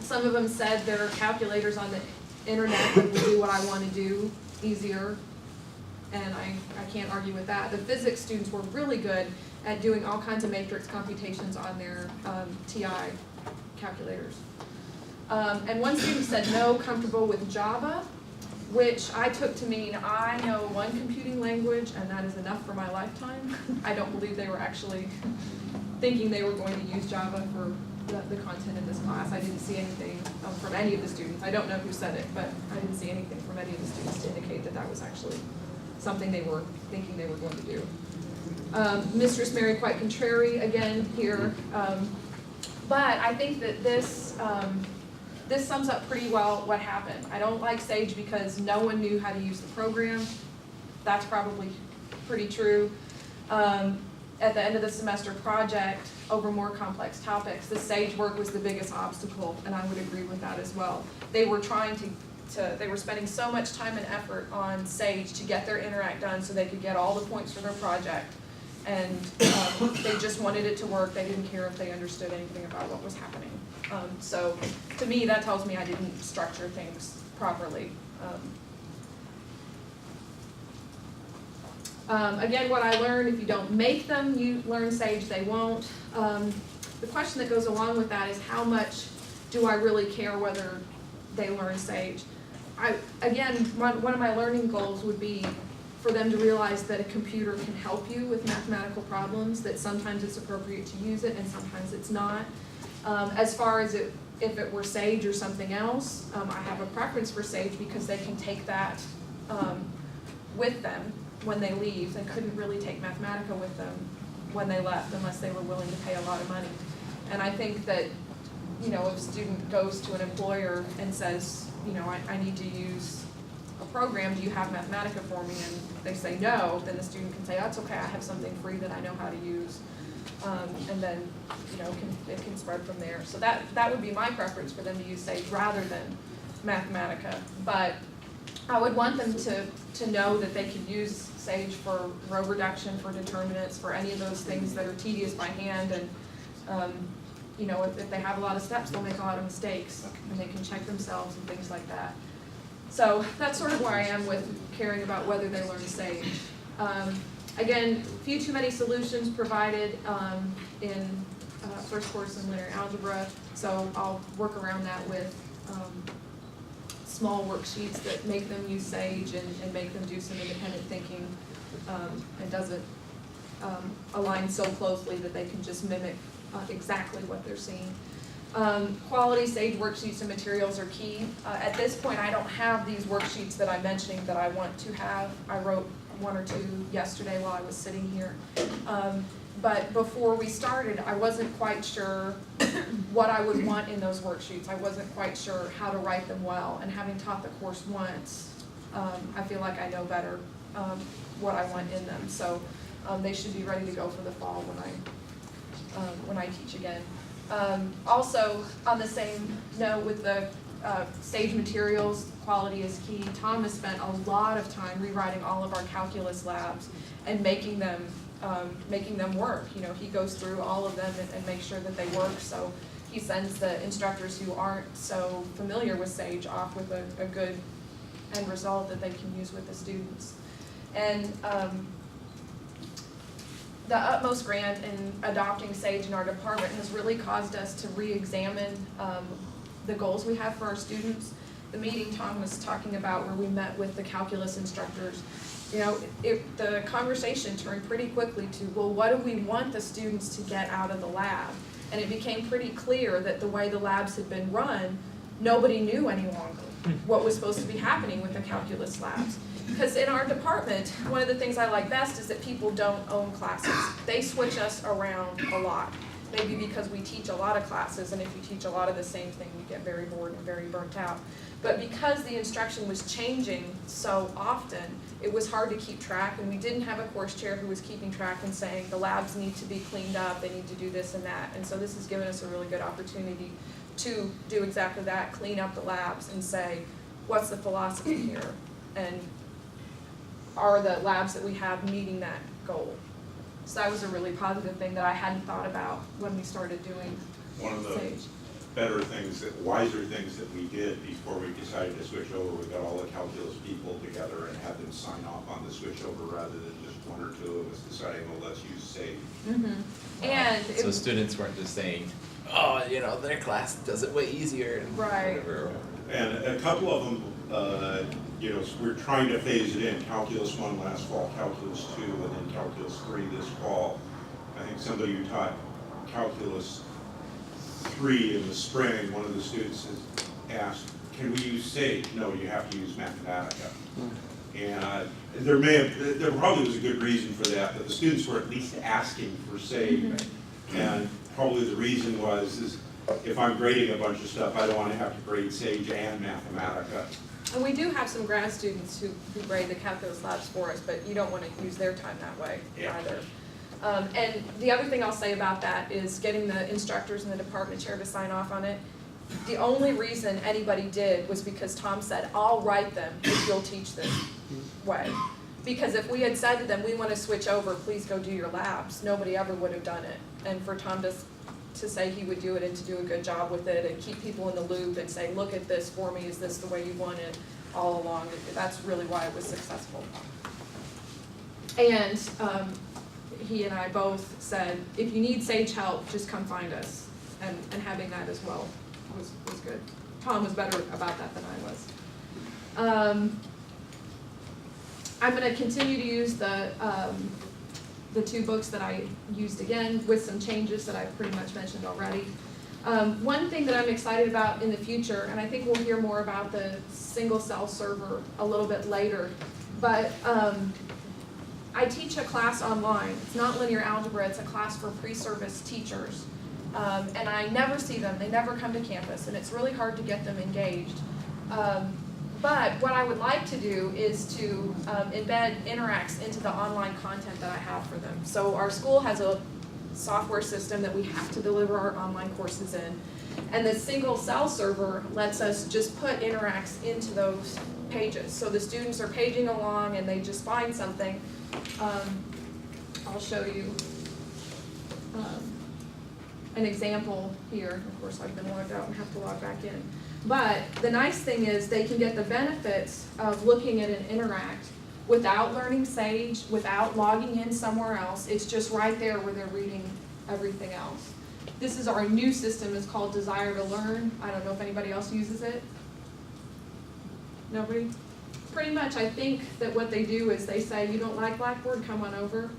Some of them said there are calculators on the internet that will do what I want to do easier, and I can't argue with that. The physics students were really good at doing all kinds of matrix computations on their TI calculators. And one student said no, comfortable with Java, which I took to mean I know one computing language and that is enough for my lifetime. I don't believe they were actually thinking they were going to use Java for the content in this class. I didn't see anything from any of the students. I don't know who said it, but I didn't see anything from any of the students to indicate that that was actually something they were thinking they were going to do. Mistress Mary quite contrary again here, but I think that this this sums up pretty well what happened. I don't like Sage because no one knew how to use the program. That's probably pretty true. At the end of the semester project, over more complex topics, the Sage work was the biggest obstacle, and I would agree with that as well. They were trying they were spending so much time and effort on Sage to get their interact done so they could get all the points for their project, and they just wanted it to work. They didn't care if they understood anything about what was happening. So to me, that tells me I didn't structure things properly. Again, what I learned, if you don't make them, you learn Sage, they won't. The question that goes along with that is how much do I really care whether they learn Sage? Again, one of my learning goals would be for them to realize that a computer can help you with mathematical problems, that sometimes it's appropriate to use it and sometimes it's not. As far as if it were Sage or something else, I have a preference for Sage because they can take that with them when they leave. They couldn't really take Mathematica with them when they left unless they were willing to pay a lot of money. And I think that, you know, if a student goes to an employer and says, you know, I need to use a program, do you have Mathematica for me? And they say no, then the student can say, that's okay, I have something free that I know how to use. And then, you know, it can spread from there. So that would be my preference, for them to use Sage rather than Mathematica. But I would want them to know that they could use Sage for row reduction, for determinants, for any of those things that are tedious by hand. And you know, if they have a lot of steps, they'll make a lot of mistakes, and they can check themselves and things like that. So that's sort of where I am with caring about whether they learn Sage. Again, few too many solutions provided in first course in linear algebra, so I'll work around that with small worksheets that make them use Sage and make them do some independent thinking, and doesn't align so closely that they can just mimic exactly what they're seeing. Quality Sage worksheets and materials are key. At this point, I don't have these worksheets that I'm mentioning that I want to have. I wrote one or two yesterday while I was sitting here. But before we started, I wasn't quite sure what I would want in those worksheets. I wasn't quite sure how to write them well. And having taught the course once, I feel like I know better what I want in them. So they should be ready to go for the fall when I teach again. Also, on the same note with the Sage materials, quality is key. Tom has spent a lot of time rewriting all of our calculus labs and making them work. You know, he goes through all of them and makes sure that they work. So he sends the instructors who aren't so familiar with Sage off with a good end result that they can use with the students. And the utmost grant in adopting Sage in our department has really caused us to re-examine the goals we have for our students. The meeting Tom was talking about where we met with the calculus instructors, you know, the conversation turned pretty quickly to, well, what do we want the students to get out of the lab? And it became pretty clear that the way the labs had been run, nobody knew any longer what was supposed to be happening with the calculus labs. Because in our department, one of the things I like best is that people don't own classes. They switch us around a lot. Maybe because we teach a lot of classes, and if you teach a lot of the same thing, you get very bored and very burnt out. But because the instruction was changing so often, it was hard to keep track, and we didn't have a course chair who was keeping track and saying the labs need to be cleaned up, they need to do this and that. And so this has given us a really good opportunity to do exactly that, clean up the labs and say, what's the philosophy here? And are the labs that we have meeting that goal? So that was a really positive thing that I hadn't thought about when we started doing Sage. better things, wiser things that we did before we decided to switch over. We got all the calculus people together and had them sign off on the switch over rather than just one or two of us deciding, well, let's use SAGE. And So students weren't just saying, oh, you know, their class does it way easier and Right. whatever. And a couple of them, you know, we're trying to phase it in. Calculus 1 last fall, Calculus 2, and then Calculus 3 this fall. I think somebody who taught Calculus 3 in the spring, one of the students has asked, can we use SAGE? No, you have to use Mathematica. And there probably was a good reason for that, but the students were at least asking for SAGE. And probably the reason is if I'm grading a bunch of stuff, I don't want to have to grade SAGE and Mathematica. And we do have some grad students who grade the calculus labs for us, but you don't want to use their time that way either. And the other thing I'll say about that is getting the instructors and the department chair to sign off on it. The only reason anybody did was because Tom said, I'll write them if you'll teach this way. Because if we had said to them, we want to switch over, please go do your labs, nobody ever would have done it. And for Tom to say he would do it and to do a good job with it and keep people in the loop and say, look at this for me, is this the way you want it all along, that's really why it was successful. And he and I both said, if you need SAGE help, just come find us. And having that as well was good. Tom was better about that than I was. I'm going to continue to use the 2 books that I used again with some changes that I've pretty much mentioned already. One thing that I'm excited about in the future, and I think we'll hear more about the single cell server a little bit later, but I teach a class online. It's not linear algebra, it's a class for pre-service teachers. And I never see them, they never come to campus, and it's really hard to get them engaged. But what I would like to do is to embed interacts into the online content that I have for them. So our school has a software system that we have to deliver our online courses in. And the single cell server lets us just put interacts into those pages. So the students are paging along and they just find something. I'll show you an example here. Of course, I've been logged out and have to log back in. But the nice thing is they can get the benefits of looking at an interact without learning SAGE, without logging in somewhere else. It's just right there where they're reading everything else. This is our new system. It's called Desire to Learn. I don't know if anybody else uses it. Nobody? Pretty much, I think that what they do is they say, you don't like Blackboard, come on over.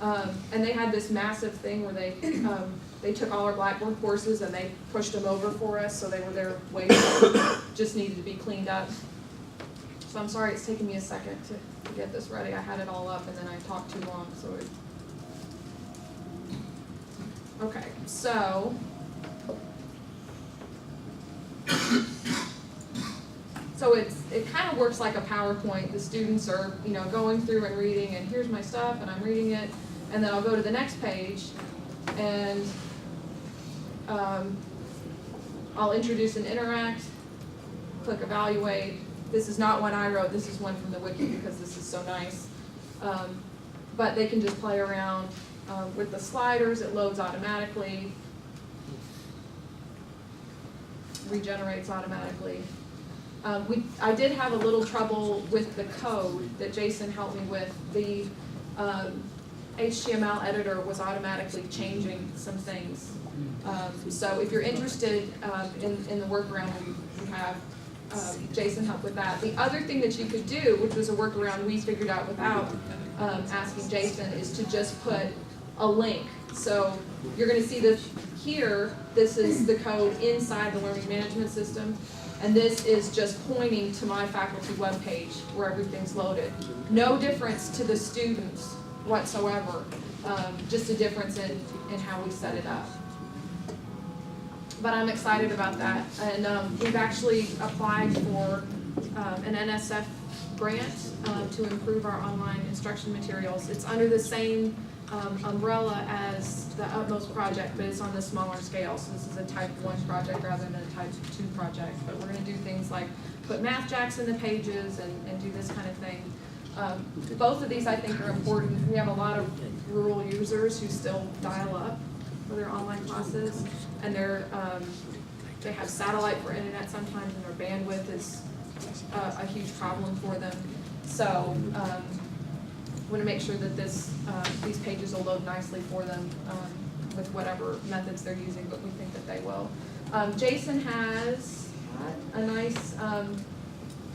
And they had this massive thing where they took all our Blackboard courses and they pushed them over for us, so they were there waiting, just needed to be cleaned up. So I'm sorry it's taken me a second to get this ready. I had it all up and then I talked too long, so it... Okay, so... So it kind of works like a PowerPoint. The students are, going through and reading, and here's my stuff, and I'm reading it, and then I'll go to the next page, and I'll introduce an interact, click evaluate. This is not one I wrote, this is one from the wiki because this is so nice. But they can just play around with the sliders. It loads automatically, regenerates automatically. I did have a little trouble with the code that Jason helped me with. The HTML editor was automatically changing some things. So if you're interested in the workaround, we have Jason help with that. The other thing that you could do, which was a workaround we figured out without asking Jason, is to just put a link. So you're going to see this here. This is the code inside the learning management system. And this is just pointing to my faculty webpage where everything's loaded. No difference to the students whatsoever, just a difference in how we set it up. But I'm excited about that. And we've actually applied for an NSF grant to improve our online instruction materials. It's under the same umbrella as the Utmost project, but it's on the smaller scale. So this is a type 1 project rather than a type 2 project. But we're going to do things like put math jacks in the pages and do this kind of thing. Both of these I think are important. We have a lot of rural users who still dial up for their online classes, and they're They have satellite for internet sometimes, and their bandwidth is a huge problem for them. So, want to make sure that these pages will load nicely for them with whatever methods they're using, but we think that they will. Jason has a nice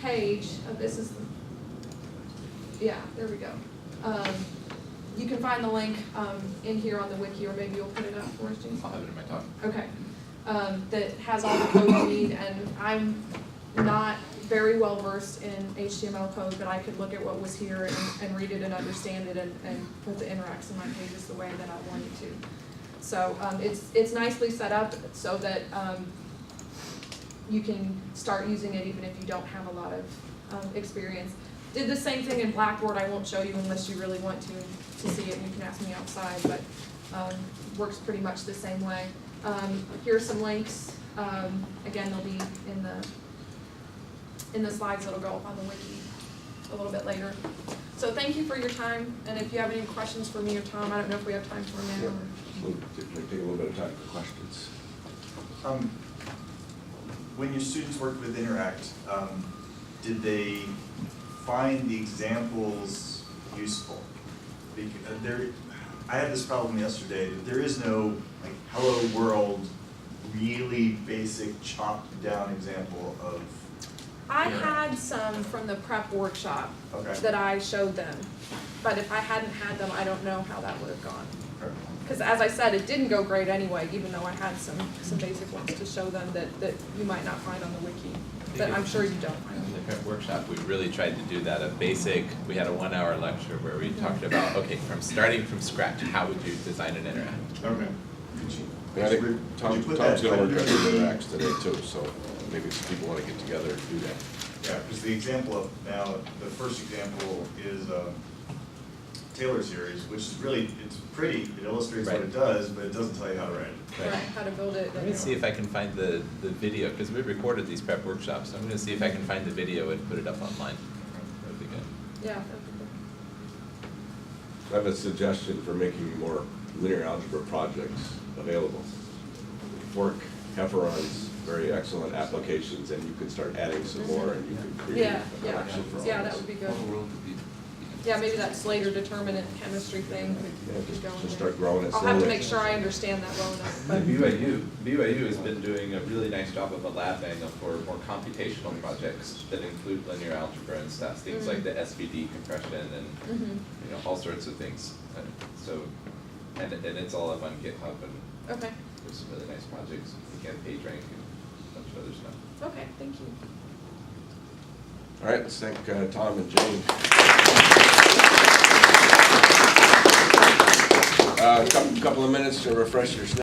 page. This is, yeah, there we go. You can find the link in here on the wiki, or maybe you'll put it up for us, Jason. I'll have it in my talk. Okay. That has all the code you need, and I'm not very well versed in HTML code, but I could look at what was here and read it and understand it and put the interacts in my pages the way that I wanted to. So it's nicely set up so that you can start using it even if you don't have a lot of experience. Did the same thing in Blackboard. I won't show you unless you really want to see it, and you can ask me outside, but works pretty much the same way. Here's some links. Again, they'll be in the slides that'll go up on the wiki a little bit later. So thank you for your time, and if you have any questions for me or Tom, I don't know if we have time for now. We'll take a little bit of time for questions. When your students worked with Interact, did they find the examples useful? Because I had this problem yesterday, that there is no like hello world, really basic chopped down example of I Interact. had some from the prep workshop Okay. that I showed them, but if I hadn't had them, I don't know how that would have gone. Because as I said, it didn't go great anyway, even though I had some basic ones to show them that you might not find on the wiki, but I'm sure you don't. In the prep workshop, we really tried to do that, we had a 1-hour lecture where we talked about, okay, starting from scratch, how would you design an interact? Okay. And I think Could you Tom's put gonna that work on under- the interacts today too, so maybe some people wanna get together and do that. Yeah, because the example of now, the first example is Taylor series, which is really, it's pretty, it illustrates what Right. it does, but it doesn't tell you how to write it. Right, how to build it. Let me see if I can find the video, because we recorded these prep workshops, so I'm gonna see if I can find the video and put it up online. That would be good. Yeah, that would be good. I have a suggestion for making more linear algebra projects available. Fork, Hefferon's very excellent applications, and you could start adding some more, and you could create Yeah, a collection for all yeah, this. that would be good. Yeah, maybe that Slater determinant chemistry thing Yeah, could just go in there. start growing it I'll have to slowly. make sure I understand that well enough, but. BYU has been doing a really nice job of a lab manual for more computational projects that include linear algebra and stuff, things like the SVD compression and you know, all sorts of things. So, and it's all up on GitHub, and Okay, there's some really nice projects. You can PageRank and a bunch of other stuff. okay, thank you. All right, let's thank Tom and Jane. Couple of minutes to refresh your